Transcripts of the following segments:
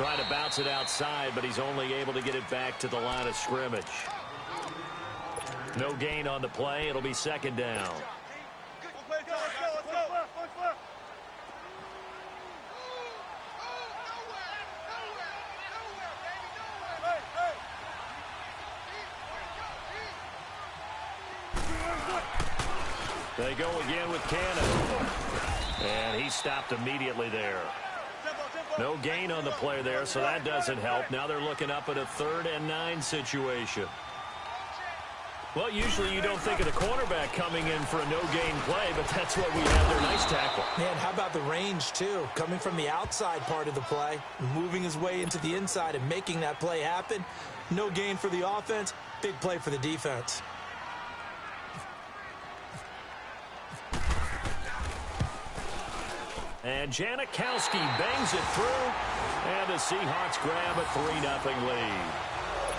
Trying to bounce it outside, but he's only able to get it back to the line of scrimmage. No gain on the play. It'll be second down. They go again with Cannon. And he stopped immediately there. No gain on the play there, so that doesn't help. Now they're looking up at a 3rd and 9 situation. Well, usually you don't think of the cornerback coming in for a no-gain play, but that's what we have there. Nice tackle. Man, how about the range, too? Coming from the outside part of the play, moving his way into the inside and making that play happen. No gain for the offense, big play for the defense. And Janikowski bangs it through, and the Seahawks grab a 3-0 lead.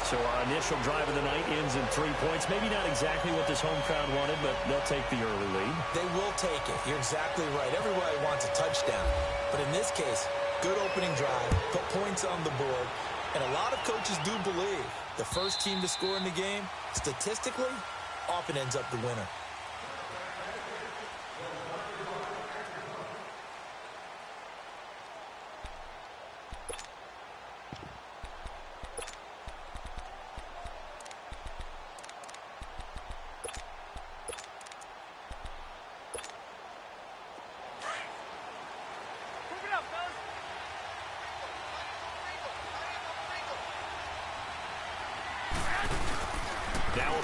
So our initial drive of the night ends in 3 points. Maybe not exactly what this home crowd wanted, but they'll take the early lead. They will take it. You're exactly right. Everybody wants a touchdown. But in this case, good opening drive, put points on the board, and a lot of coaches do believe the first team to score in the game, statistically, often ends up the winner.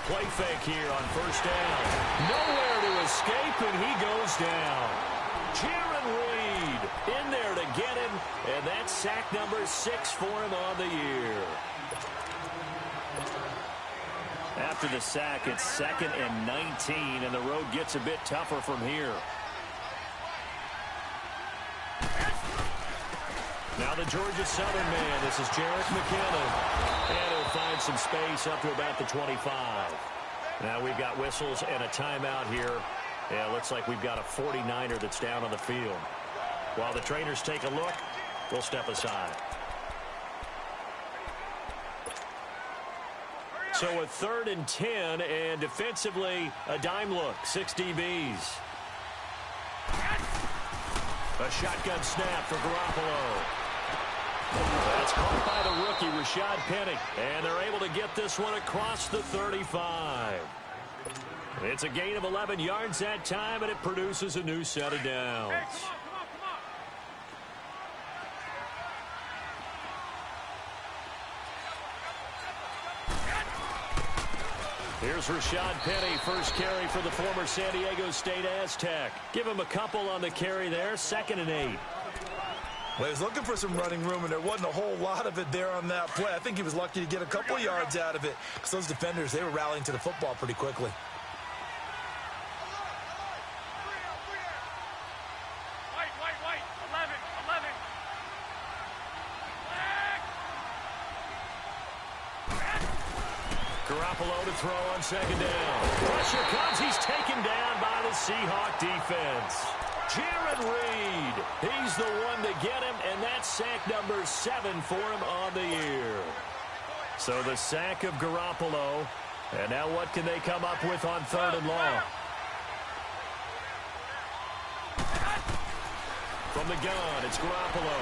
Play fake here on first down. Nowhere to escape, and he goes down. Jaron Reed in there to get him, and that's sack number 6 for him on the year. After the sack, it's 2nd and 19, and the road gets a bit tougher from here. Now the Georgia Southern man. This is Jerick McKinnon. And he'll find some space up to about the 25. Now we've got whistles and a timeout here. Yeah, looks like we've got a 49er that's down on the field. While the trainers take a look, we'll step aside. So a 3rd and 10, and defensively, a dime look. 6 DBs. A shotgun snap for Garoppolo. That's caught by the rookie, Rashad Penny. And they're able to get this one across the 35. It's a gain of 11 yards that time, and it produces a new set of downs. Here's Rashad Penny, first carry for the former San Diego State Aztec. Give him a couple on the carry there, 2nd and 8. Well, he was looking for some running room, and there wasn't a whole lot of it there on that play. I think he was lucky to get a couple of yards out of it because those defenders, they were rallying to the football pretty quickly. Garoppolo to throw on 2nd down. Pressure comes. He's taken down by the Seahawk defense. Jaron Reed, he's the one to get him, and that's sack number 7 for him on the year. So the sack of Garoppolo, and now what can they come up with on 3rd and long? From the gun, it's Garoppolo.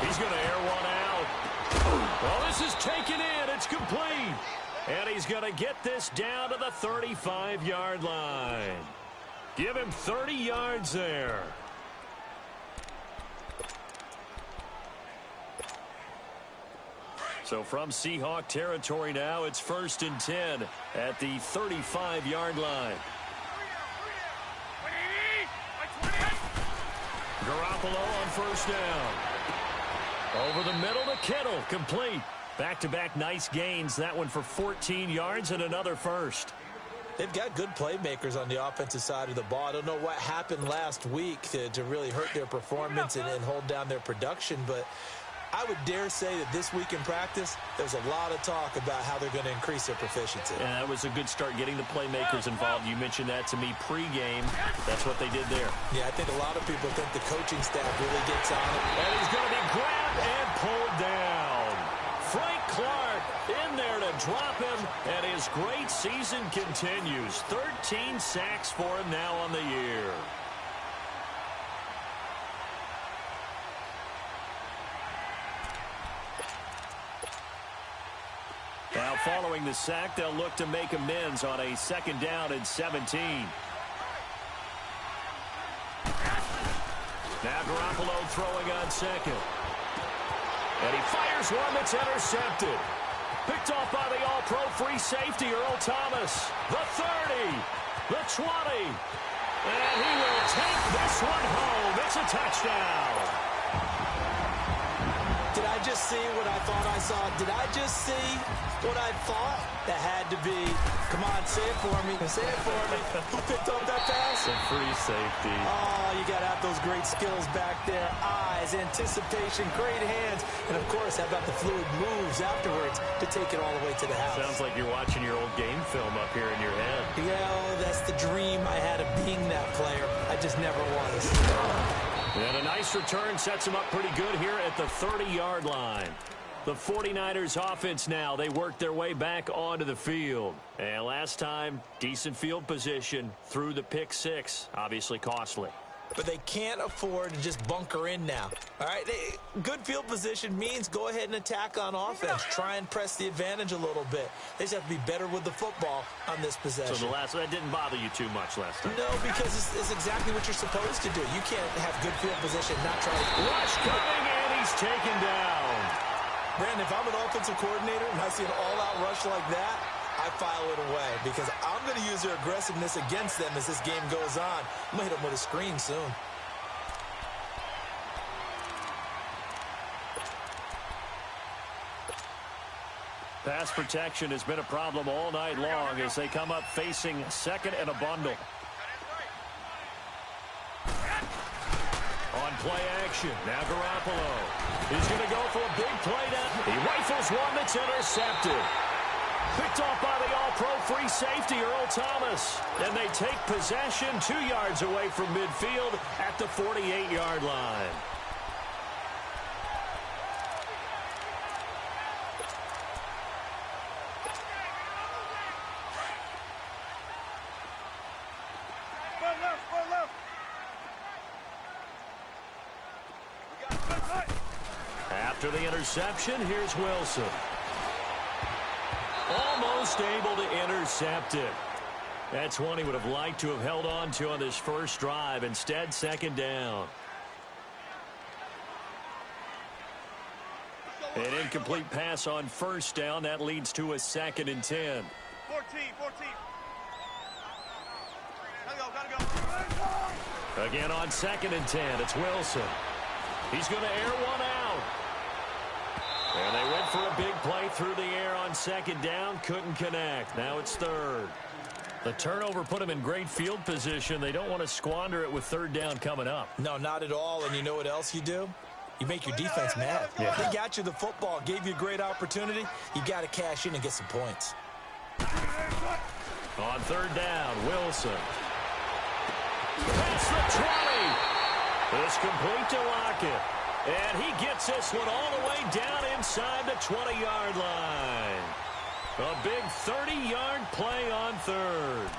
He's going to air one out. Well, this is taken in. It's complete. And he's going to get this down to the 35-yard line. Give him 30 yards there. So from Seahawk territory now, it's 1st and 10 at the 35-yard line. Garoppolo on 1st down. Over the middle to Kittle, complete. Back-to-back nice gains. That one for 14 yards and another first. They've got good playmakers on the offensive side of the ball. I don't know what happened last week to really hurt their performance and hold down their production, but I would dare say that this week in practice, there's a lot of talk about how they're going to increase their proficiency. Yeah, that was a good start getting the playmakers involved. You mentioned that to me pregame. That's what they did there. Yeah, I think a lot of people think the coaching staff really gets on it. And he's going to be grabbed and pulled drop him, and his great season continues. 13 sacks for him now on the year. Now, following the sack, they'll look to make amends on a 2nd down and 17. Now Garoppolo throwing on 2nd. And he fires one that's intercepted. Picked off by the all-pro free safety, Earl Thomas. The 30, the 20. And he will take this one home. It's a touchdown. Did I just see what I thought I saw? Did I just see what I thought? That had to be. Come on, say it for me. Say it for me. Who picked up that pass? A free safety. Oh, you got to have those great skills back there. Eyes, anticipation, great hands. And, of course, how about the fluid moves afterwards to take it all the way to the house? Sounds like you're watching your old game film up here in your head. Yeah, oh, that's the dream I had of being that player. I just never was. And a nice return sets him up pretty good here at the 30-yard line. The 49ers offense now, they work their way back onto the field. And last time, decent field position through the pick 6. Obviously costly. But they can't afford to just bunker in now. All right, good field position means go ahead and attack on offense. Try and press the advantage a little bit. They just have to be better with the football on this possession. So that didn't bother you too much last time? No, because it's exactly what you're supposed to do. You can't have good field position and not try to... Rush coming, and he's taken down. Brandon, if I'm an offensive coordinator and I see an all-out rush like that, I file it away because I'm going to use their aggressiveness against them as this game goes on. I'm going to hit them with a screen soon. Pass protection has been a problem all night long as they come up facing 2nd and a bundle. On play action, now Garoppolo. He's going to go for a big play down. He rifles one that's intercepted. Picked off by the all-pro free safety, Earl Thomas. And they take possession 2 yards away from midfield at the 48-yard line. After the interception, here's Wilson. Almost able to intercept it. That's one he would have liked to have held on to on this first drive. Instead, 2nd down. An incomplete pass on 1st down. That leads to a 2nd and 10. 14. Gotta go. Again on 2nd and 10. It's Wilson. He's going to air one out. And they went for a big play through the air on 2nd down. Couldn't connect. Now it's 3rd. The turnover put them in great field position. They don't want to squander it with 3rd down coming up. No, not at all. And you know what else you do? You make your defense mad. Yeah. They got you the football, gave you a great opportunity. You got to cash in and get some points. On 3rd down, Wilson. Past the 20. It's complete to Lockett. And he gets this one all the way down inside the 20-yard line. A big 30-yard play on 3rd.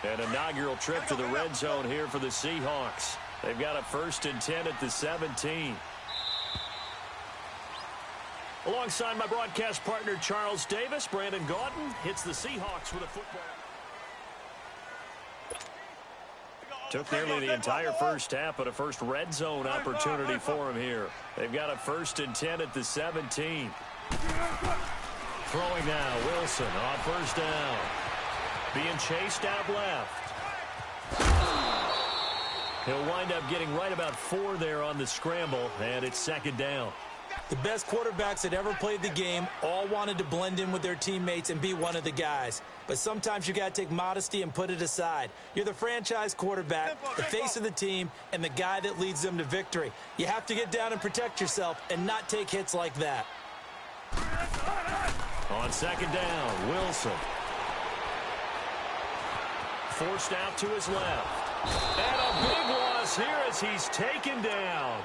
An inaugural trip to the red zone here for the Seahawks. They've got a 1st and 10 at the 17. Alongside my broadcast partner, Charles Davis, Brandon Gaudin hits the Seahawks with a football. Took nearly the entire first half, but a first red zone opportunity for him here. They've got a 1st and 10 at the 17. Throwing now, Wilson on 1st down. Being chased out left. He'll wind up getting right about 4 there on the scramble, and it's 2nd down. The best quarterbacks that ever played the game all wanted to blend in with their teammates and be one of the guys. But sometimes you got to take modesty and put it aside. You're the franchise quarterback, the face of the team, and the guy that leads them to victory. You have to get down and protect yourself and not take hits like that. On second down, Wilson. Forced out to his left. And a big loss here as he's taken down.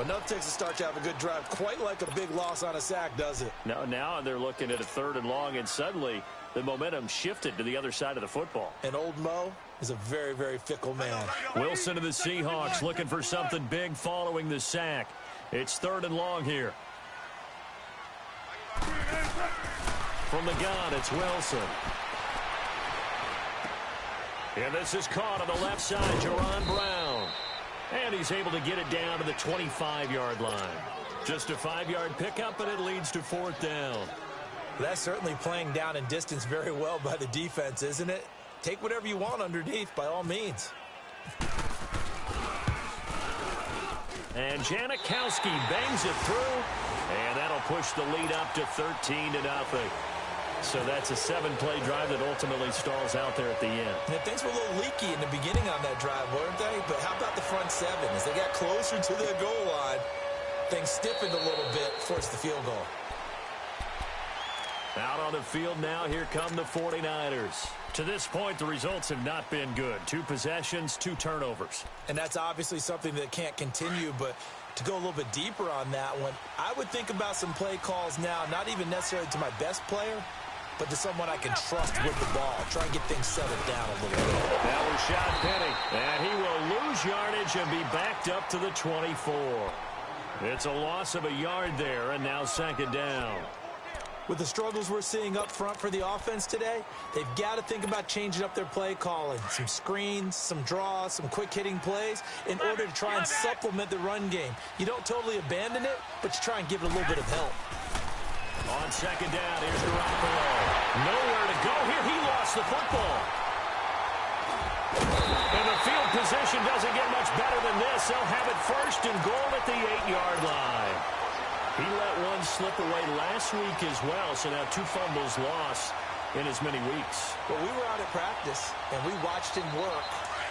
Enough takes a start to have a good drive. Quite like a big loss on a sack, does it? No, now they're looking at a 3rd and long, and suddenly the momentum shifted to the other side of the football. And old Mo is a very, very fickle man. Wilson to the Seahawks looking for something big following the sack. It's 3rd and long here. From the gun, it's Wilson. And this is caught on the left side, Jerron Brown. And he's able to get it down to the 25-yard line. Just a 5-yard pickup, and it leads to 4th down. That's certainly playing down in distance very well by the defense, isn't it? Take whatever you want underneath, by all means. And Janikowski bangs it through, and that'll push the lead up to 13-0. So that's a 7-play drive that ultimately stalls out there at the end. Yeah, things were a little leaky in the beginning on that drive, weren't they? But how about the front 7? As they got closer to their goal line, things stiffened a little bit, forced the field goal. Out on the field now, here come the 49ers. To this point, the results have not been good. 2 possessions, 2 turnovers. And that's obviously something that can't continue, but to go a little bit deeper on that one, I would think about some play calls now, not even necessarily to my best player, but to someone I can trust with the ball. Try and get things settled down a little bit. That was Rashad Penny, and he will lose yardage and be backed up to the 24. It's a loss of a yard there, and now 2nd down. With the struggles we're seeing up front for the offense today, they've got to think about changing up their play calling. Some screens, some draws, some quick-hitting plays in order to try and supplement the run game. You don't totally abandon it, but you try and give it a little bit of help. On 2nd down, here's Garoppolo. Nowhere to go here. He lost the football. And the field position doesn't get much better than this. They'll have it 1st and goal at the 8-yard line. He let one slip away last week as well, so now 2 fumbles lost in as many weeks. Well, we were out at practice, and we watched him work.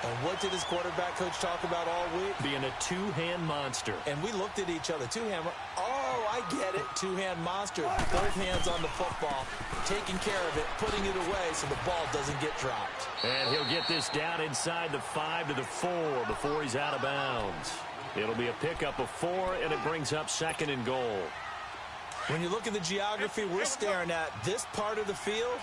And what did his quarterback coach talk about all week? Being a 2-hand monster. And we looked at each other. 2-hand. Oh, I get it. 2-hand monster. Both hands on the football, taking care of it, putting it away so the ball doesn't get dropped. And he'll get this down inside the 5 to the 4 before he's out of bounds. It'll be a pickup of 4, and it brings up 2nd and goal. When you look at the geography we're staring at, this part of the field,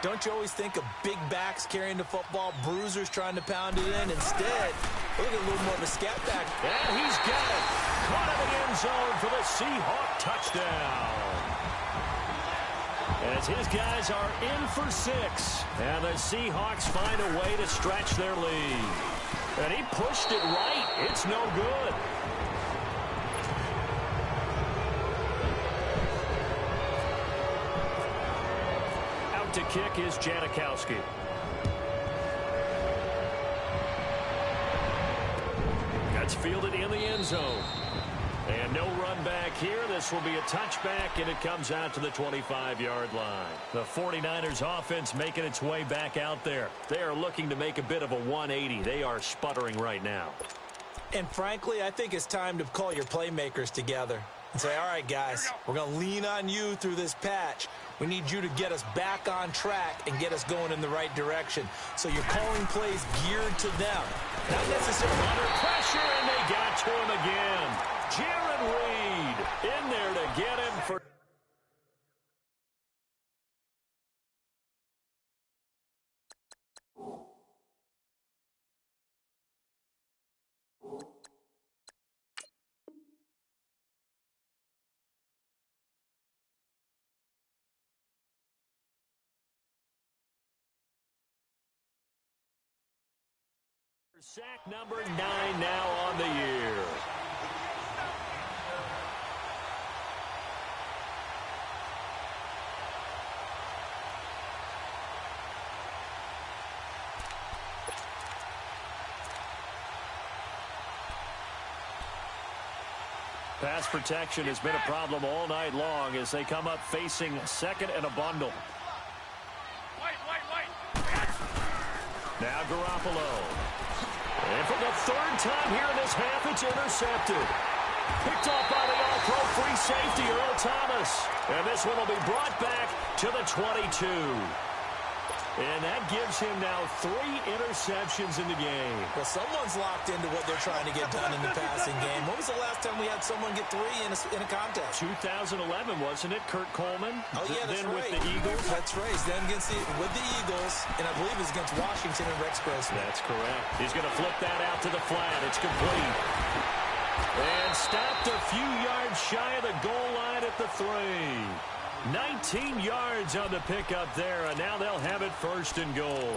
don't you always think of big backs carrying the football, bruisers trying to pound it in? Instead, look at a little more of a scat back. And he's got it. Caught in the end zone for the Seahawk touchdown. As his guys are in for 6. And the Seahawks find a way to stretch their lead. And he pushed it right. It's no good. Out to kick is Janikowski. That's fielded in the end zone. And no run back here. This will be a touchback, and it comes out to the 25-yard line. The 49ers offense making its way back out there. They are looking to make a bit of a 180. They are sputtering right now. And frankly, I think it's time to call your playmakers together and say, all right, guys, we're going to lean on you through this patch. We need you to get us back on track and get us going in the right direction. So you're calling plays geared to them. Not necessarily under pressure, and they got to him again. Jared Reed in there to get him for... Sack number 9 now on the year. Pass protection has been a problem all night long as they come up facing 2nd and a bundle. Now Garoppolo. And for the 3rd time here in this half, it's intercepted. Picked off by the all-pro free safety. the Earl Thomas. And this one will be brought back to the 22. And that gives him now 3 interceptions in the game. Well, someone's locked into what they're trying to get done in the passing game. When was the last time we had someone get 3 in a contest? 2011, wasn't it? Kurt Coleman. Oh, yeah, that's then right. with the Eagles. That's right. Then with the Eagles, and I believe it's against Washington and Rex Grossman. That's correct. He's going to flip that out to the flat. It's complete. And stopped a few yards shy of the goal line at the 3. 19 yards on the pickup there, and now they'll have it 1st and goal.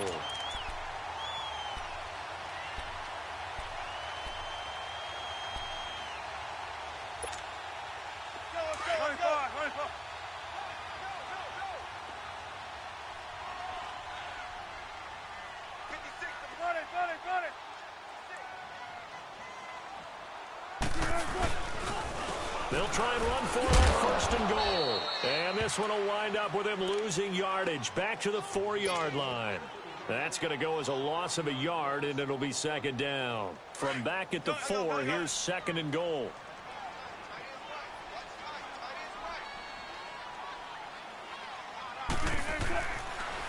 They'll try and run for it on 1st and goal. And this one will wind up with him losing yardage back to the 4-yard line. That's going to go as a loss of a yard, and it'll be 2nd down. From back at the 4, here's 2nd and goal.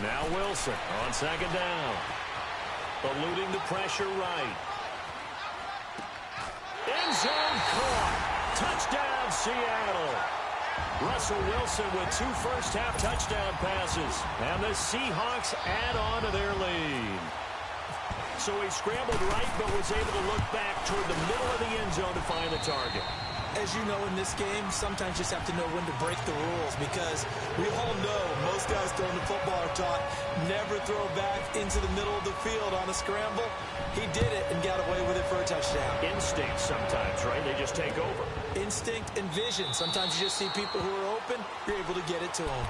Now Wilson on 2nd down. Eluding the pressure right. End zone caught. Touchdown, Seattle. Russell Wilson with 2 first-half touchdown passes. And the Seahawks add on to their lead. So he scrambled right, but was able to look back toward the middle of the end zone to find the target. As you know, in this game, sometimes you just have to know when to break the rules, because we all know most guys throwing the football are taught never throw back into the middle of the field on a scramble. He did it and got away with it for a touchdown. Instinct sometimes, right? They just take over. Instinct and vision. Sometimes you just see people who are open, you're able to get it to them.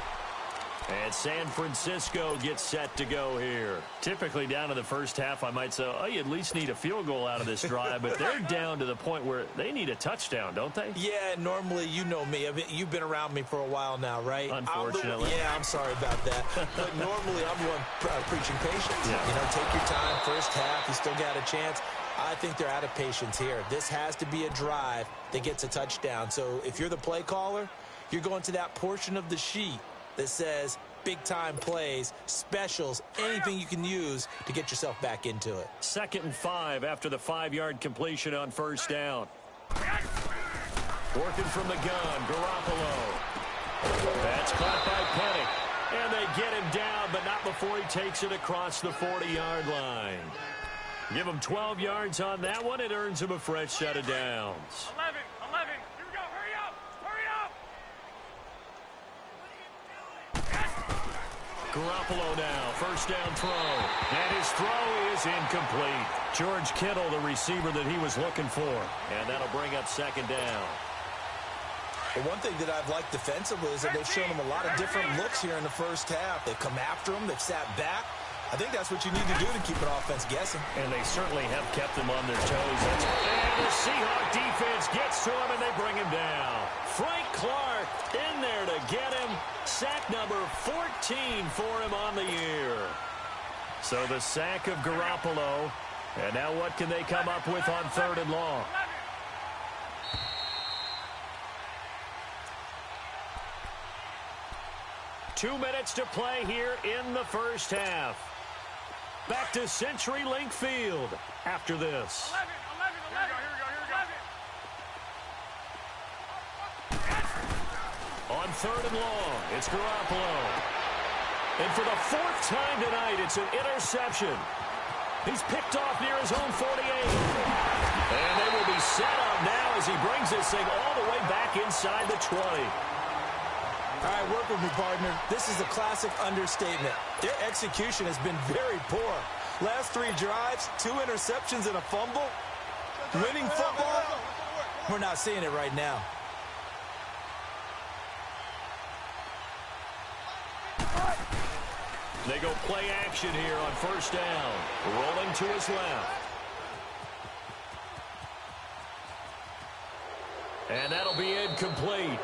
And San Francisco gets set to go here. Typically down in the first half, I might say, oh, you at least need a field goal out of this drive. But they're down to the point where they need a touchdown, don't they? Yeah, normally, you know me. I mean, you've been around me for a while now, right? Unfortunately. I'm sorry about that. But normally, I'm the one preaching patience. Yeah. You know, take your time. First half, you still got a chance. I think they're out of patience here. This has to be a drive that gets a touchdown. So if you're the play caller, you're going to that portion of the sheet that says big-time plays, specials, anything you can use to get yourself back into it. 2nd and 5 after the 5-yard completion on 1st down. Working from the gun, Garoppolo. That's caught by Penny. And they get him down, but not before he takes it across the 40-yard line. Give him 12 yards on that one. It earns him a fresh set of downs. 11. Here we go. Hurry up. Garoppolo now, 1st down throw. And his throw is incomplete. George Kittle, the receiver that he was looking for. And that'll bring up 2nd down. Well, one thing that I've liked defensively is that they've shown him a lot of different looks here in the first half. They've come after him. They've sat back. I think that's what you need to do to keep an offense guessing. And they certainly have kept them on their toes. And the Seahawk defense gets to him, and they bring him down. Frank Clark in there to get him. Sack number 14 for him on the year. So the sack of Garoppolo. And now what can they come up with on 3rd and long? Two minutes to play here in the first half. Back to CenturyLink Field after this. 11. On 3rd and long, it's Garoppolo. And for the 4th time tonight, it's an interception. He's picked off near his own 48. And they will be set up now as he brings this thing all the way back inside the 20. All right, work with me, partner. This is a classic understatement. Their execution has been very poor. Last 3 drives, 2 interceptions and a fumble. Winning football, we're not seeing it right now. They go play action here on 1st down. Rolling to his left. And that'll be incomplete.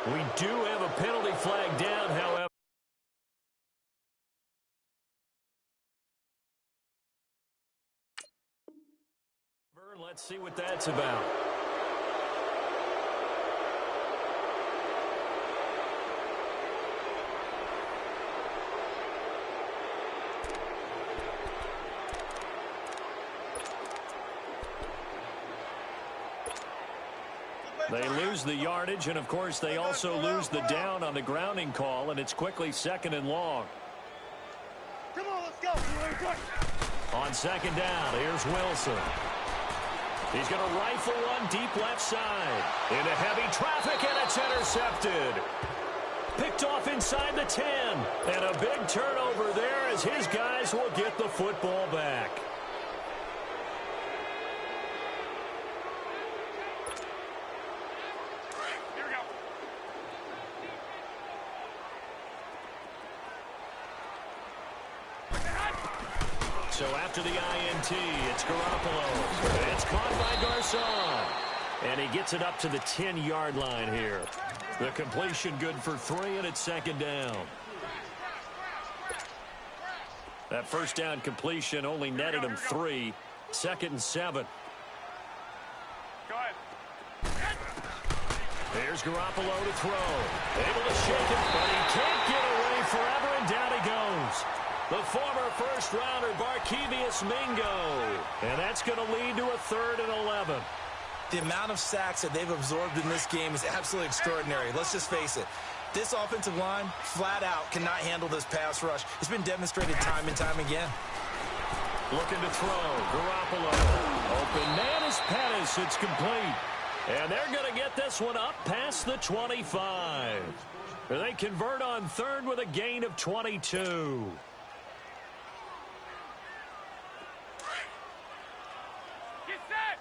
We do have a penalty flag down, however. Let's see what that's about. They lose the yardage, and, of course, they also lose the down on the grounding call, and it's quickly 2nd and long. Come on, let's go. On 2nd down, here's Wilson. He's going to rifle one deep left side. Into heavy traffic, and it's intercepted. Picked off inside the 10. And a big turnover there as his guys will get the football back. Here we go. So after the INT, it's Garoppolo. It's caught by Garcon. And he gets it up to the 10-yard line here. The completion good for 3, and it's 2nd down. That first down completion only netted him 3. 2nd and 7. Go ahead. Here's Garoppolo to throw. Able to shake it, but he can't get away forever, and down he goes. The former first-rounder Barkevious Mingo. And that's going to lead to a 3rd and 11. The amount of sacks that they've absorbed in this game is absolutely extraordinary. Let's just face it. This offensive line, flat out, cannot handle this pass rush. It's been demonstrated time and time again. Looking to throw. Garoppolo. Open man is Pettis. It's complete. And they're going to get this one up past the 25. They convert on 3rd with a gain of 22. Get set.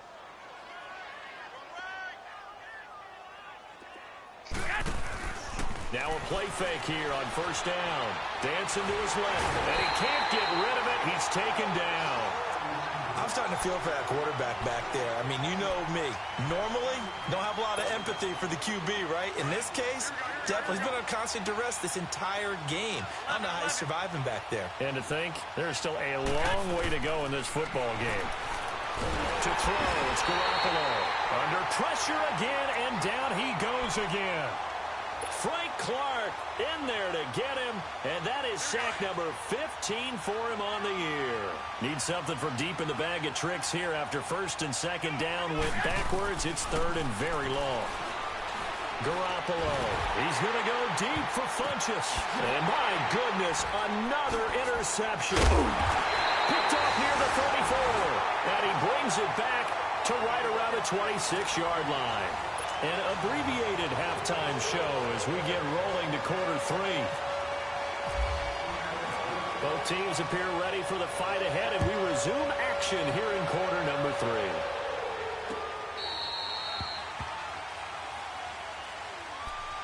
Now a play fake here on 1st down. Dancing to his left, and he can't get rid of it. He's taken down. I'm starting to feel for that quarterback back there. I mean, you know me. Normally, don't have a lot of empathy for the QB, right? In this case, definitely. He's been on constant duress this entire game. I don't know how he's surviving back there. And to think, there's still a long way to go in this football game. To throw, it's Garoppolo. Under pressure again, and down he goes again. Frank Clark in there to get him, and that is sack number 15 for him on the year. Needs something from deep in the bag of tricks here after 1st and 2nd down went backwards. It's 3rd and very long. Garoppolo, he's going to go deep for Funchess. And my goodness, another interception. Picked off near the 34, and he brings it back to right around the 26-yard line. An abbreviated halftime show as we get rolling to quarter 3. Both teams appear ready for the fight ahead, and we resume action here in quarter number 3.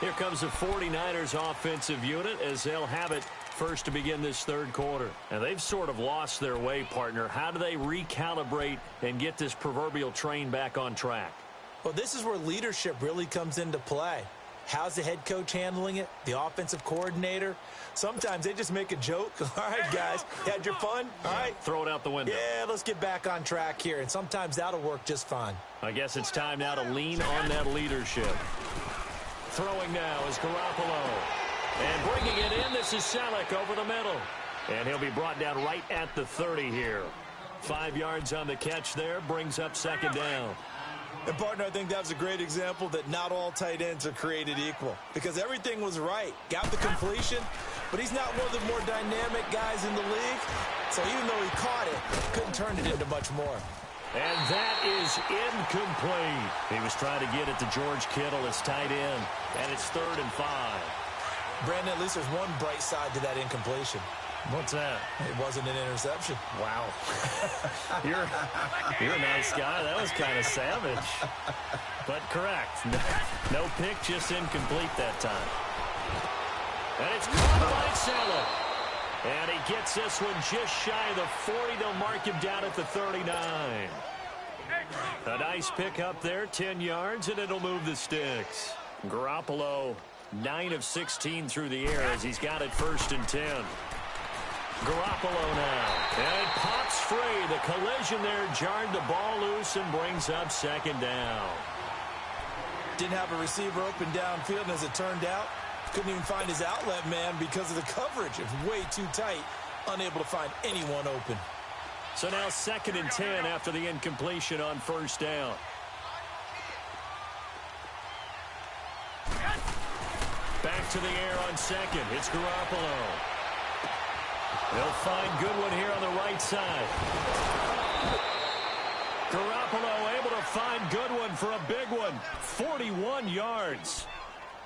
Here comes the 49ers offensive unit as they'll have it first to begin this 3rd quarter. And they've sort of lost their way, partner. How do they recalibrate and get this proverbial train back on track? Well, this is where leadership really comes into play. How's the head coach handling it? The offensive coordinator? Sometimes they just make a joke. All right, guys, had your fun? All right. Throw it out the window. Yeah, let's get back on track here. And sometimes that'll work just fine. I guess it's time now to lean on that leadership. Throwing now is Garoppolo. And bringing it in, this is Selleck over the middle. And he'll be brought down right at the 30 here. 5 yards on the catch there, brings up 2nd down. And, partner, I think that was a great example that not all tight ends are created equal because everything was right. Got the completion, but he's not one of the more dynamic guys in the league. So even though he caught it, couldn't turn it into much more. And that is incomplete. He was trying to get it to George Kittle as tight end, and it's 3rd and 5. Brandon, at least there's one bright side to that incompletion. What's that? It wasn't an interception. Wow. You're a nice guy. That was kind of savage. But correct. No pick, just incomplete that time. And it's caught by Selleck. And he gets this one just shy of the 40. They'll mark him down at the 39. A nice pick up there, 10 yards, and it'll move the sticks. Garoppolo, 9 of 16 through the air as he's got it 1st and 10. Garoppolo now, and it pops free. The collision there jarred the ball loose and brings up 2nd down. Didn't have a receiver open downfield, and as it turned out, couldn't even find his outlet man because of the coverage. It was way too tight, unable to find anyone open. So now 2nd and 10 after the incompletion on 1st down. back to the air on second. It's Garoppolo. They'll find Goodwin here on the right side. Garoppolo able to find Goodwin for a big one. 41 yards.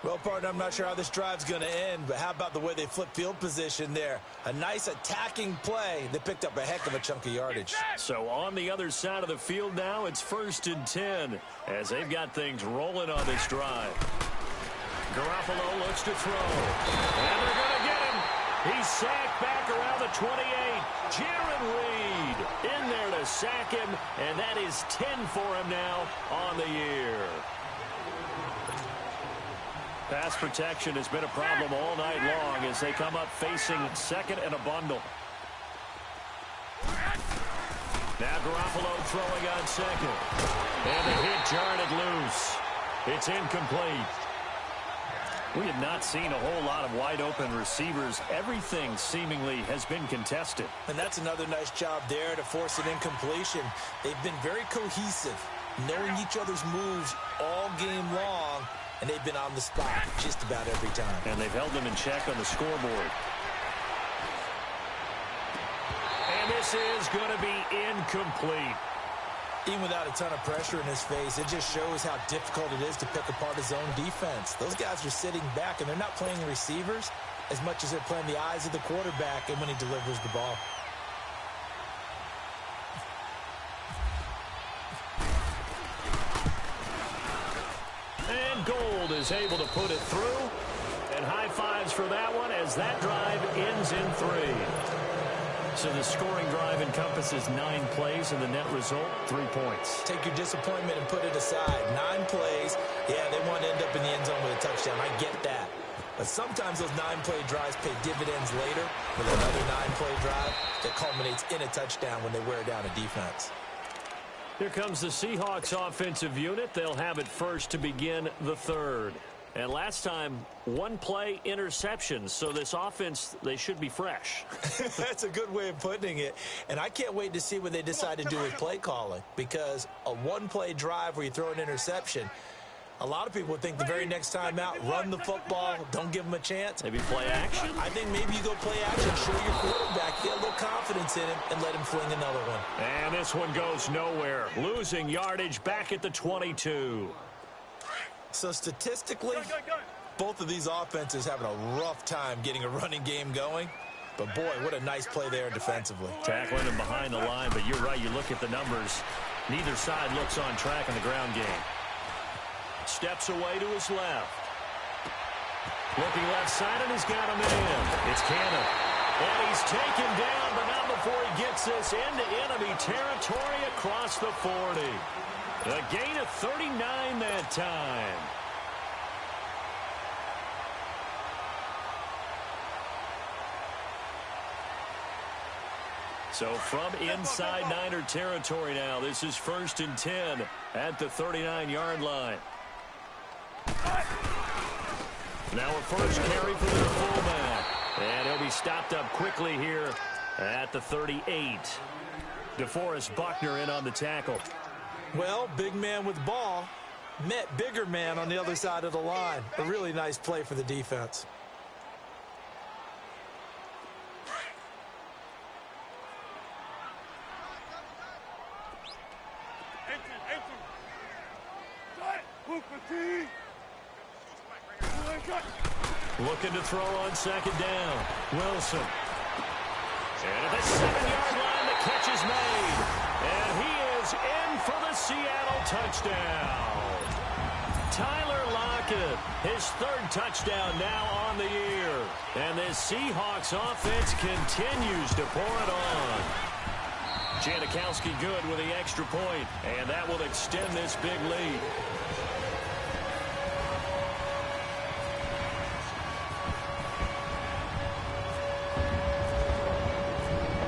Well, partner, I'm not sure how this drive's going to end, but how about the way they flip field position there? A nice attacking play. They picked up a heck of a chunk of yardage. So on the other side of the field now, it's 1st and 10 as they've got things rolling on this drive. Garoppolo looks to throw. And they're going to get him. He's sacked back around the 28. Jaron Reed in there to sack him, and that is 10 for him now on the year. Pass protection has been a problem all night long as they come up facing second and a bundle. Now Garoppolo throwing on second. And the hit jarred it loose. It's incomplete. We have not seen a whole lot of wide-open receivers. Everything seemingly has been contested. And that's another nice job there to force an incompletion. They've been very cohesive, knowing each other's moves all game long, and they've been on the spot just about every time. And they've held them in check on the scoreboard. And this is going to be incomplete. Even without a ton of pressure in his face, it just shows how difficult it is to pick apart his own defense. Those guys are sitting back, and they're not playing receivers as much as they're playing the eyes of the quarterback and when he delivers the ball. And Gold is able to put it through. And high fives for that one as that drive ends in 3. So the scoring drive encompasses 9 plays, and the net result, 3 points. Take your disappointment and put it aside. 9 plays. Yeah, they want to end up in the end zone with a touchdown. I get that. But sometimes those 9-play drives pay dividends later with another 9-play drive that culminates in a touchdown when they wear down a defense. Here comes the Seahawks offensive unit. They'll have it first to begin the 3rd. And last time, 1-play interception. So this offense, they should be fresh. That's a good way of putting it. And I can't wait to see what they decide to do with play calling. Because a 1-play drive where you throw an interception, a lot of people would think the very next time out, run the football, don't give them a chance. Maybe play action? I think maybe you go play action, show your quarterback, get a little confidence in him, and let him fling another one. And this one goes nowhere. Losing yardage back at the 22. So statistically, both of these offenses having a rough time getting a running game going. But, boy, what a nice play there defensively. Tackling him behind the line, but you're right. You look at the numbers. Neither side looks on track in the ground game. Steps away to his left. Looking left side, and he's got a man. It's Cannon. And he's taken down, but not before he gets this into enemy territory across the 40. A gain of 39 that time. So from inside Niner territory now, this is 1st and 10 at the 39-yard line. Now a first carry for their fullback. And he'll be stopped up quickly here at the 38. DeForest Buckner in on the tackle. Well, big man with ball met bigger man on the other side of the line. A really nice play for the defense. Looking to throw on 2nd down. Wilson. And at the 7-yard line, the catch is made. And he is in for the Seattle touchdown. Tyler Lockett, his 3rd touchdown now on the year. And this Seahawks offense continues to pour it on. Janikowski good with the extra point, and that will extend this big lead.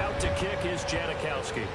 Out to kick is Janikowski.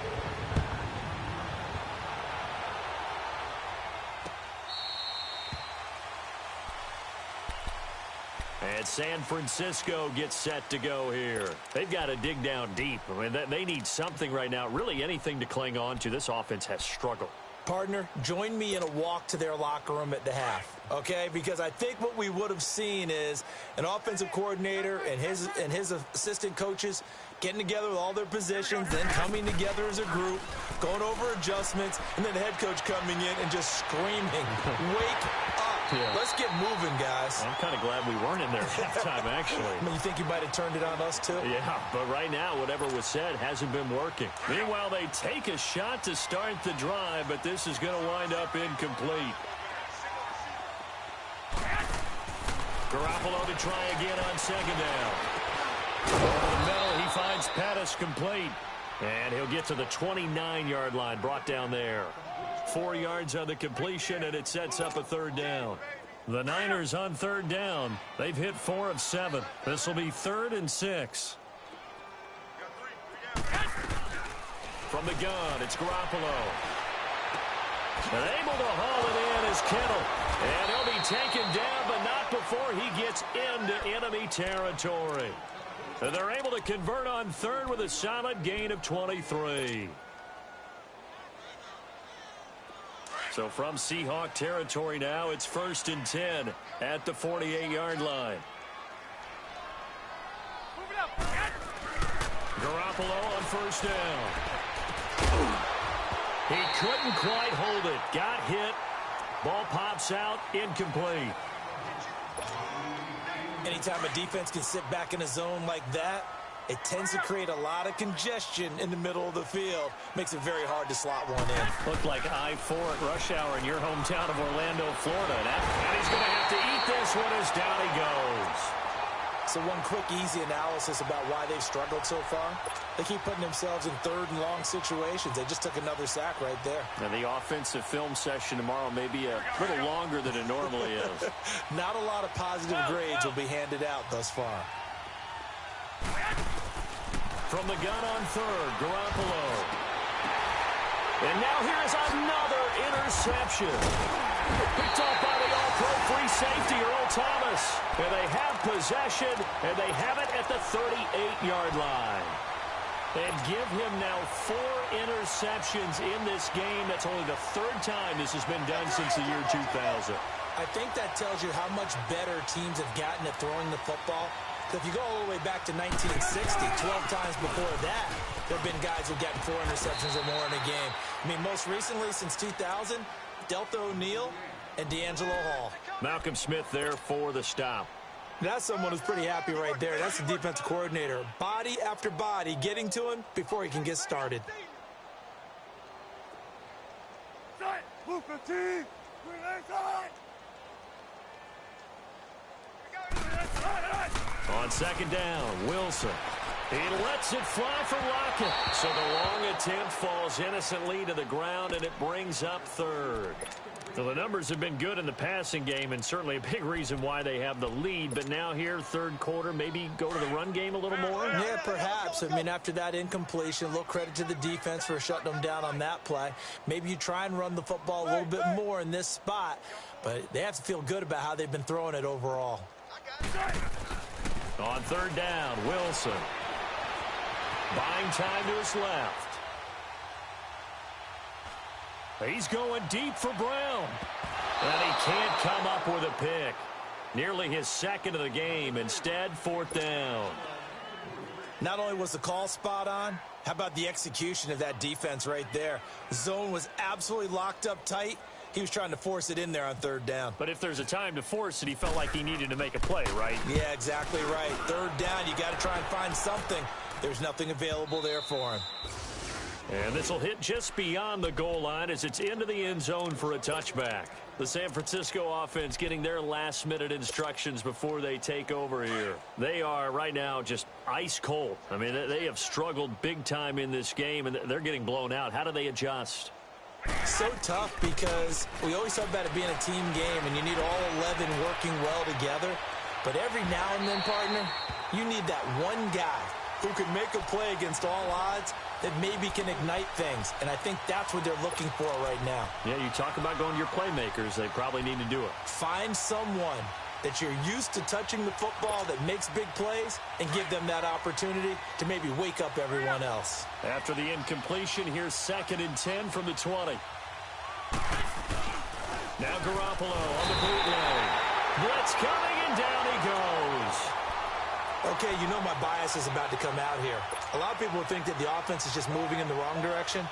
And San Francisco gets set to go here. They've got to dig down deep. I mean, they need something right now, really anything to cling on to. This offense has struggled. Partner, join me in a walk to their locker room at the half, okay? Because I think what we would have seen is an offensive coordinator and his assistant coaches getting together with all their positions, then coming together as a group, going over adjustments, and then the head coach coming in and just screaming, wake up. Yeah. Let's get moving, guys. I'm kind of glad we weren't in there at halftime, actually. I mean, you think you might have turned it on us, too? Yeah, but right now, whatever was said hasn't been working. Meanwhile, they take a shot to start the drive, but this is going to wind up incomplete. Garoppolo to try again on second down. Over the middle, he finds Pettis complete. And he'll get to the 29-yard line, brought down there. 4 yards on the completion, and it sets up a third down. The Niners on third down. They've hit 4 of 7. This will be 3rd and 6. From the gun, it's Garoppolo. And able to haul it in is Kittle. And he'll be taken down, but not before he gets into enemy territory. And they're able to convert on third with a solid gain of 23. So from Seahawk territory now, it's 1st and 10 at the 48-yard line. Garoppolo on first down. He couldn't quite hold it. Got hit. Ball pops out. Incomplete. Anytime a defense can sit back in a zone like that, it tends to create a lot of congestion in the middle of the field. Makes it very hard to slot one in. Looked like I-4 at rush hour in your hometown of Orlando, Florida. And he's going to have to eat this one as down he goes. So one quick, easy analysis about why they've struggled so far. They keep putting themselves in 3rd and long situations. They just took another sack right there. And the offensive film session tomorrow may be a little longer than it normally is. Not a lot of positive grades will be handed out thus far. From the gun on third, Garoppolo. And now here's another interception. Picked off by the all-pro free safety, Earl Thomas. And they have possession, and they have it at the 38-yard line. And give him now 4 interceptions in this game. That's only the 3rd time this has been done since the year 2000. I think that tells you how much better teams have gotten at throwing the football. If you go all the way back to 1960, 12 times before that, there have been guys who've gotten 4 interceptions or more in a game. I mean, most recently, since 2000, Delta O'Neal and D'Angelo Hall. Malcolm Smith there for the stop. That's someone who's pretty happy right there. That's the defensive coordinator. Body after body getting to him before he can get started. Move 15. On second down, Wilson. He lets it fly for Lockett. So the long attempt falls innocently to the ground, and it brings up 3rd. So the numbers have been good in the passing game, and certainly a big reason why they have the lead. But now here, 3rd quarter, maybe go to the run game a little more? Yeah, perhaps. I mean, after that incompletion, a little credit to the defense for shutting them down on that play. Maybe you try and run the football a little bit more in this spot. But they have to feel good about how they've been throwing it overall. On third down, Wilson. Buying time to his left. He's going deep for Brown. And he can't come up with a pick. Nearly his 2nd of the game. Instead, 4th down. Not only was the call spot on, how about the execution of that defense right there? The zone was absolutely locked up tight. He was trying to force it in there on 3rd down. But if there's a time to force it, he felt like he needed to make a play, right? Yeah, exactly right. 3rd down, you got to try and find something. There's nothing available there for him. And this will hit just beyond the goal line as it's into the end zone for a touchback. The San Francisco offense getting their last-minute instructions before they take over here. They are right now just ice cold. I mean, they have struggled big time in this game, and they're getting blown out. How do they adjust? So tough because we always talk about it being a team game, and you need all 11 working well together. But every now and then, partner, you need that one guy who can make a play against all odds that maybe can ignite things. And I think that's what they're looking for right now. Yeah, you talk about going to your playmakers. They probably need to do it. Find someone that you're used to touching the football that makes big plays and give them that opportunity to maybe wake up everyone else. After the incompletion, here's 2nd and 10 from the 20. Now Garoppolo on the bootleg. Blitz coming, and down he goes. Okay, you know my bias is about to come out here. A lot of people think that the offense is just moving in the wrong direction.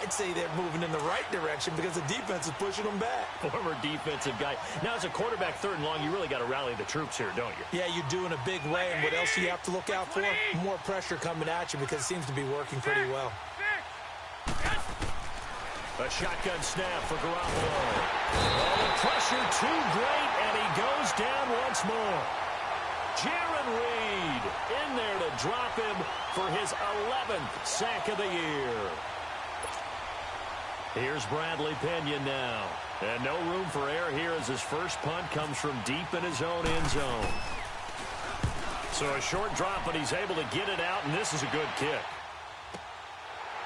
I'd say they're moving in the right direction because the defense is pushing them back. Former defensive guy. Now, as a quarterback, 3rd and long, you really got to rally the troops here, don't you? Yeah, you do in a big way. And what else do you have to look out for? More pressure coming at you because it seems to be working pretty well. A shotgun snap for Garoppolo. Oh, the pressure too great, and he goes down once more. Jaron Reed in there to drop him for his 11th sack of the year. Here's Bradley Pinion now. And no room for error here as his first punt comes from deep in his own end zone. So a short drop, but he's able to get it out, and this is a good kick.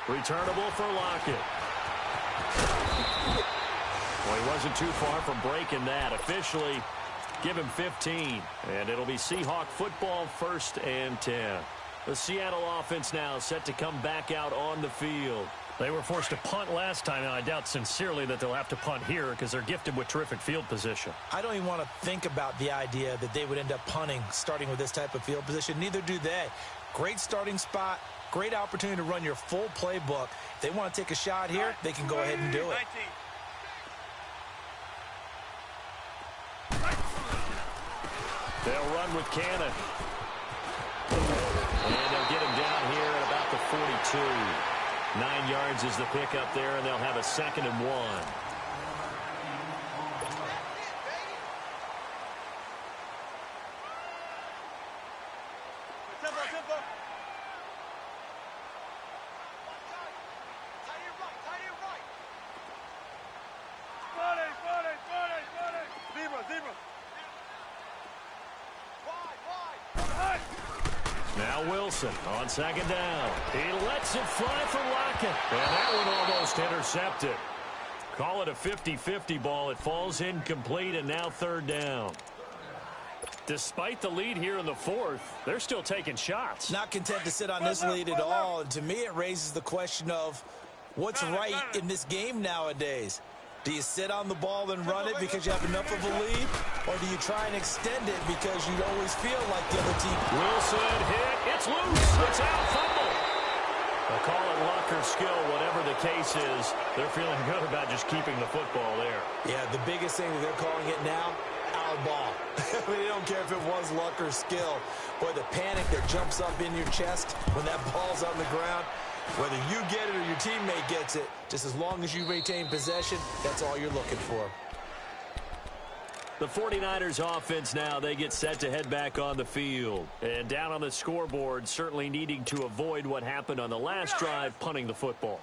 Returnable for Lockett. Well, he wasn't too far from breaking that. Officially, give him 15. And it'll be Seahawk football, 1st and 10. The Seattle offense now set to come back out on the field. They were forced to punt last time, and I doubt sincerely that they'll have to punt here because they're gifted with terrific field position. I don't even want to think about the idea that they would end up punting starting with this type of field position. Neither do they. Great starting spot, great opportunity to run your full playbook. If they want to take a shot here, they can go ahead and do it. They'll run with Cannon. And they'll get him down here at about the 42. 9 yards is the pickup there, and they'll have a 2nd and 1. Now Wilson on 2nd down. He lets it fly for Lockett. And that one almost intercepted. Call it a 50-50 ball. It falls incomplete, and now 3rd down. Despite the lead here in the 4th, they're still taking shots. Not content to sit on this lead at all. And to me, it raises the question of what's right in this game nowadays. Do you sit on the ball and run it because you have enough of a lead? Or do you try and extend it because you always feel like the other team? Wilson hit. It's loose. It's out. Fumble. They'll call it luck or skill, whatever the case is. They're feeling good about just keeping the football there. Yeah, the biggest thing that they're calling it now, our ball. I mean, they don't care if it was luck or skill. Boy, the panic that jumps up in your chest when that ball's on the ground, whether you get it or your teammate gets it, just as long as you retain possession, that's all you're looking for. The 49ers offense now, they get set to head back on the field. And down on the scoreboard, certainly needing to avoid what happened on the last drive, punting the football.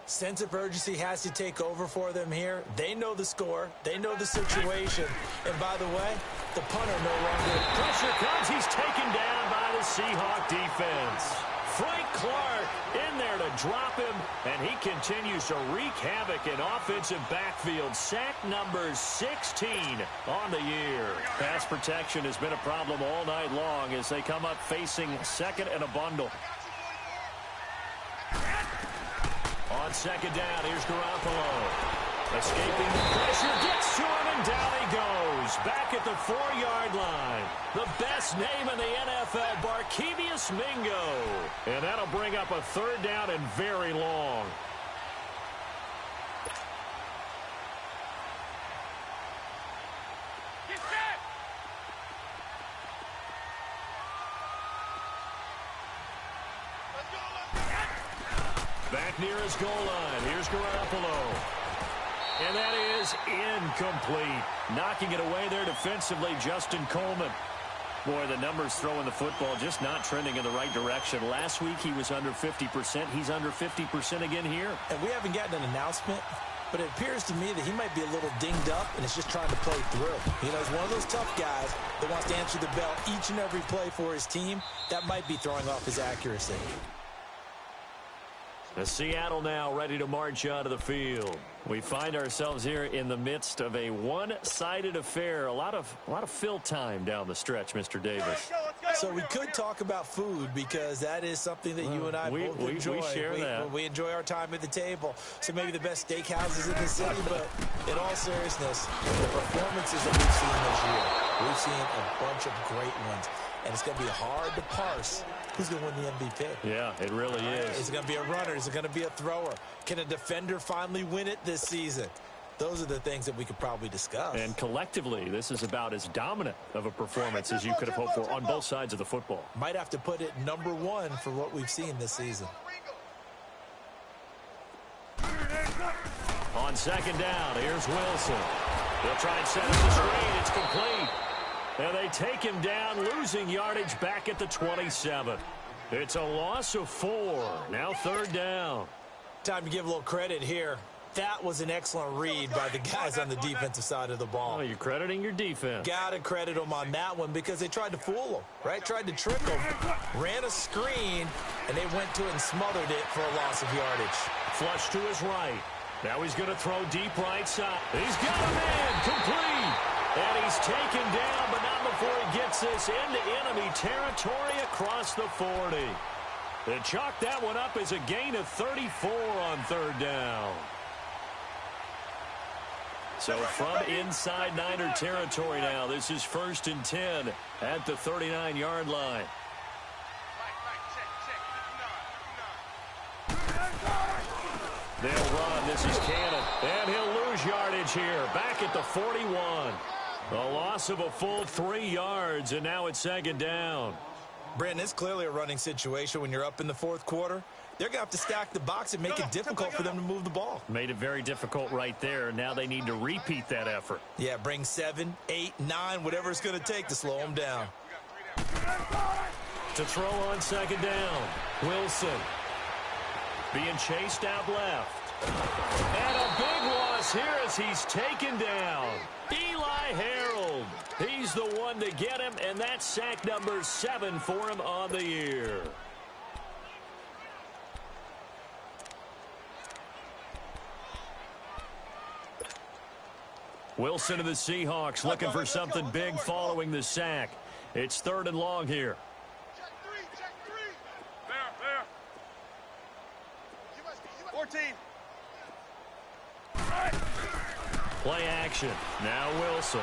Sense of urgency has to take over for them here. They know the score. They know the situation. And by the way, the punter no longer... Pressure comes. He's taken down by the Seahawk defense. Frank Clark in there to drop him, and he continues to wreak havoc in offensive backfield. Sack number 16 on the year. Pass protection has been a problem all night long as they come up facing 2nd and a bundle. On 2nd down, here's Garoppolo. Escaping the pressure, gets to him, and down he goes. Back at the 4-yard line. The best name in the NFL, Barkevious Mingo. And that'll bring up a 3rd down and very long. Back near his goal line. Here's Garoppolo. And that is incomplete. Knocking it away there defensively, Justin Coleman. Boy, the numbers throwing the football just not trending in the right direction. Last week he was under 50%. He's under 50% again here. And we haven't gotten an announcement, but it appears to me that he might be a little dinged up and is just trying to play through. You know, he's one of those tough guys that wants to answer the bell each and every play for his team. That might be throwing off his accuracy. The Seattle now ready to march out of the field. We find ourselves here in the midst of a one-sided affair. A lot of fill time down the stretch, Mr. Davis. Let's go. So we could talk about food because that is something that you and I both enjoy. We share that. We enjoy our time at the table. So maybe the best steakhouses in the city, but in all seriousness, the performances that we've seen this year, we've seen a bunch of great ones. And it's going to be hard to parse who's going to win the MVP. Yeah, it really is. Is it going to be a runner? Is it going to be a thrower? Can a defender finally win it this season? Those are the things that we could probably discuss. And collectively, this is about as dominant of a performance as you could have hoped for on both sides of the football. Might have to put it #1 for what we've seen this season. On second down, here's Wilson. They'll try and set up the screen. It's complete. And they take him down, losing yardage back at the 27. It's a loss of 4. Now third down. Time to give a little credit here. That was an excellent read by the guys on the defensive side of the ball. Oh, you're crediting your defense. Got to credit them on that one because they tried to fool them, right? Tried to trick them. Ran a screen, and they went to it and smothered it for a loss of yardage. Flush to his right. Now he's going to throw deep right side. He's got a man. Complete. And he's taken down, but not before he gets this into enemy territory across the 40. They chalk that one up as a gain of 34 on third down. So from inside Niner territory now, this is 1st and 10 at the 39-yard line. They'll run. This is Cannon. And he'll lose yardage here. Back at the 41. A loss of a full 3 yards, and now it's second down. Brandon, it's clearly a running situation when you're up in the fourth quarter. They're going to have to stack the box and make it difficult for them to move the ball. Made it very difficult right there. Now they need to repeat that effort. Yeah, bring 7, 8, 9, whatever it's going to take to slow them down. To throw on second down, Wilson. Being chased out left. And a big loss here as he's taken down. Eli Harold. He's the one to get him, and that's sack number 7 for him on the year. Wilson of the Seahawks looking for something big following the sack. It's 3rd and long here. Check 3. There. 14. Play action. Now Wilson.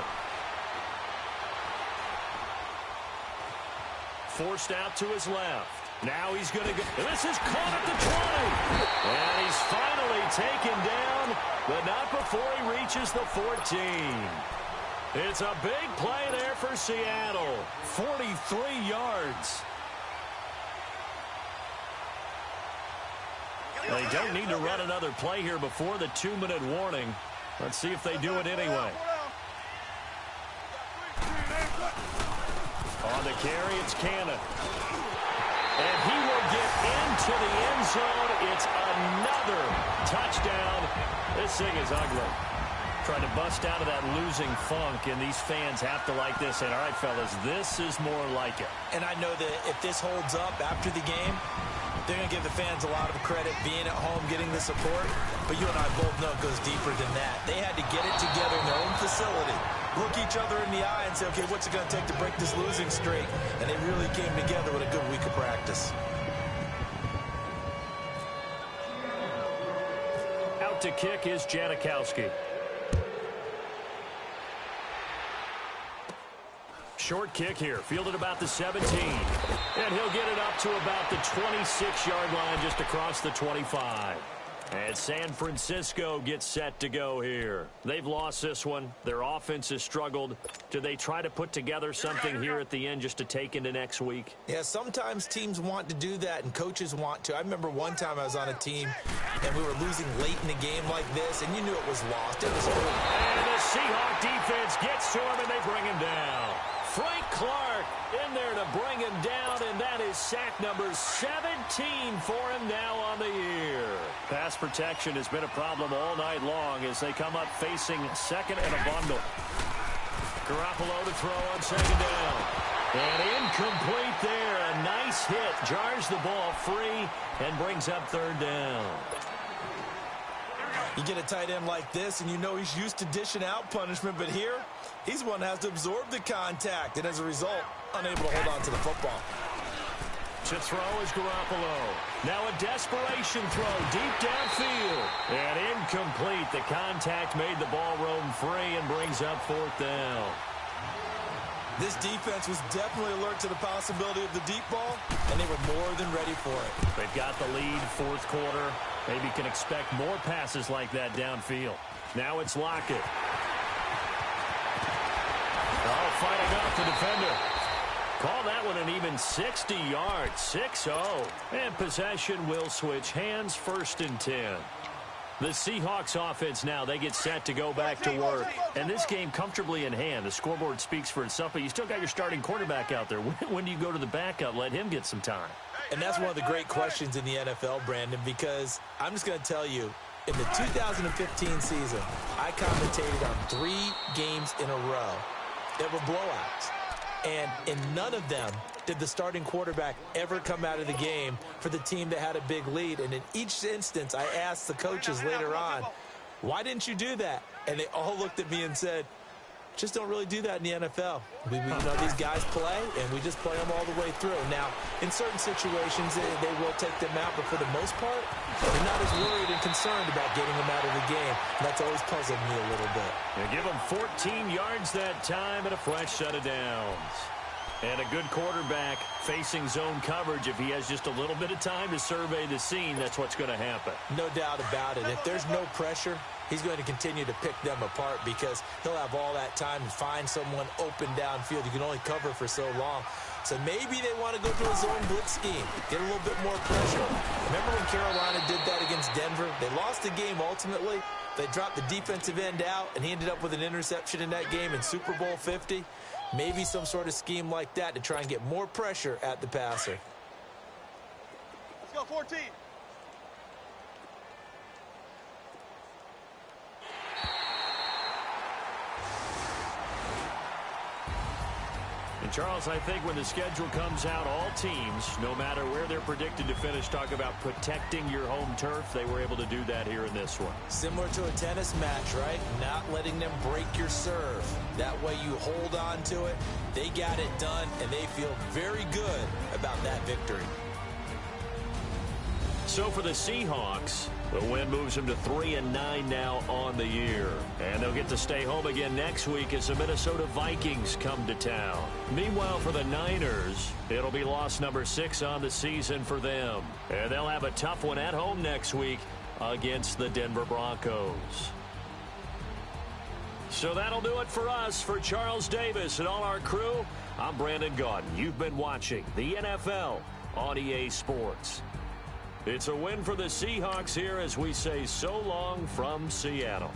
Forced out to his left. Now he's going to go. This is caught at the 20. And he's finally taken down, but not before he reaches the 14. It's a big play there for Seattle. 43 yards. They don't need to run another play here before the 2-minute warning. Let's see if they do it anyway. On the carry, it's Cannon. And he will get into the end zone. It's another touchdown. This thing is ugly. Trying to bust out of that losing funk, and these fans have to like this. And all right, fellas, this is more like it. And I know that if this holds up after the game, they're going to give the fans a lot of credit being at home, getting the support. But you and I both know it goes deeper than that. They had to get it together in their own facility, look each other in the eye and say, okay, what's it going to take to break this losing streak? And they really came together with a good week of practice. Out to kick is Janikowski. Short kick here, fielded about the 17. And he'll get it up to about the 26-yard line, just across the 25. And San Francisco gets set to go here. They've lost this one. Their offense has struggled. Do they try to put together something here at the end just to take into next week? Yeah, sometimes teams want to do that, and coaches want to. I remember one time I was on a team, and we were losing late in the game like this, and you knew it was lost. It was over. And the Seahawk defense gets to him, and they bring him down. Frank Clark in there to bring him down, and that is sack number 17 for him now on the year. Pass protection has been a problem all night long as they come up facing second and a bundle. Garoppolo to throw on second down. And incomplete there. A nice hit. Jars the ball free and brings up third down. You get a tight end like this, and you know he's used to dishing out punishment, but here, he's the one that has to absorb the contact, and as a result, unable to hold on to the football. To throw is Garoppolo. Now a desperation throw deep downfield. And incomplete. The contact made the ball roam free and brings up fourth down. This defense was definitely alert to the possibility of the deep ball, and they were more than ready for it. They've got the lead, fourth quarter. Maybe can expect more passes like that downfield. Now it's Lockett. Oh, fighting off the defender. Call that one an even 60 yards, 6-0. And possession will switch hands, 1st and 10. The Seahawks offense now, they get set to go back to work. And this game comfortably in hand. The scoreboard speaks for itself, but you still got your starting quarterback out there. When do you go to the backup? Let him get some time. And that's one of the great questions in the NFL, Brandon, because I'm just going to tell you, in the 2015 season, I commentated on 3 games in a row that were blowouts. And in none of them did the starting quarterback ever come out of the game for the team that had a big lead. And in each instance, I asked the coaches later on, why didn't you do that? And they all looked at me and said, just don't really do that in the NFL. We know these guys play, and we just play them all the way through. Now, in certain situations, they will take them out, but for the most part, they're not as worried and concerned about getting them out of the game. And that's always puzzled me a little bit. They give them 14 yards that time and a fresh set of downs. And a good quarterback facing zone coverage, if he has just a little bit of time to survey the scene, that's what's going to happen. No doubt about it. If there's no pressure, he's going to continue to pick them apart because he'll have all that time to find someone open downfield. You can only cover for so long. So maybe they want to go to a zone blitz scheme, get a little bit more pressure. Remember when Carolina did that against Denver? They lost the game ultimately. They dropped the defensive end out, and he ended up with an interception in that game in Super Bowl 50. Maybe some sort of scheme like that to try and get more pressure at the passer. Let's go, 14. And Charles, I think when the schedule comes out, all teams, no matter where they're predicted to finish, talk about protecting your home turf. They were able to do that here in this one. Similar to a tennis match, right? Not letting them break your serve. That way you hold on to it. They got it done, and they feel very good about that victory. So for the Seahawks, the win moves them to 3-9 now on the year. And they'll get to stay home again next week as the Minnesota Vikings come to town. Meanwhile, for the Niners, it'll be loss number 6 on the season for them. And they'll have a tough one at home next week against the Denver Broncos. So that'll do it for us. For Charles Davis and all our crew, I'm Brandon Gaudin. You've been watching the NFL on EA Sports. It's a win for the Seahawks here as we say so long from Seattle.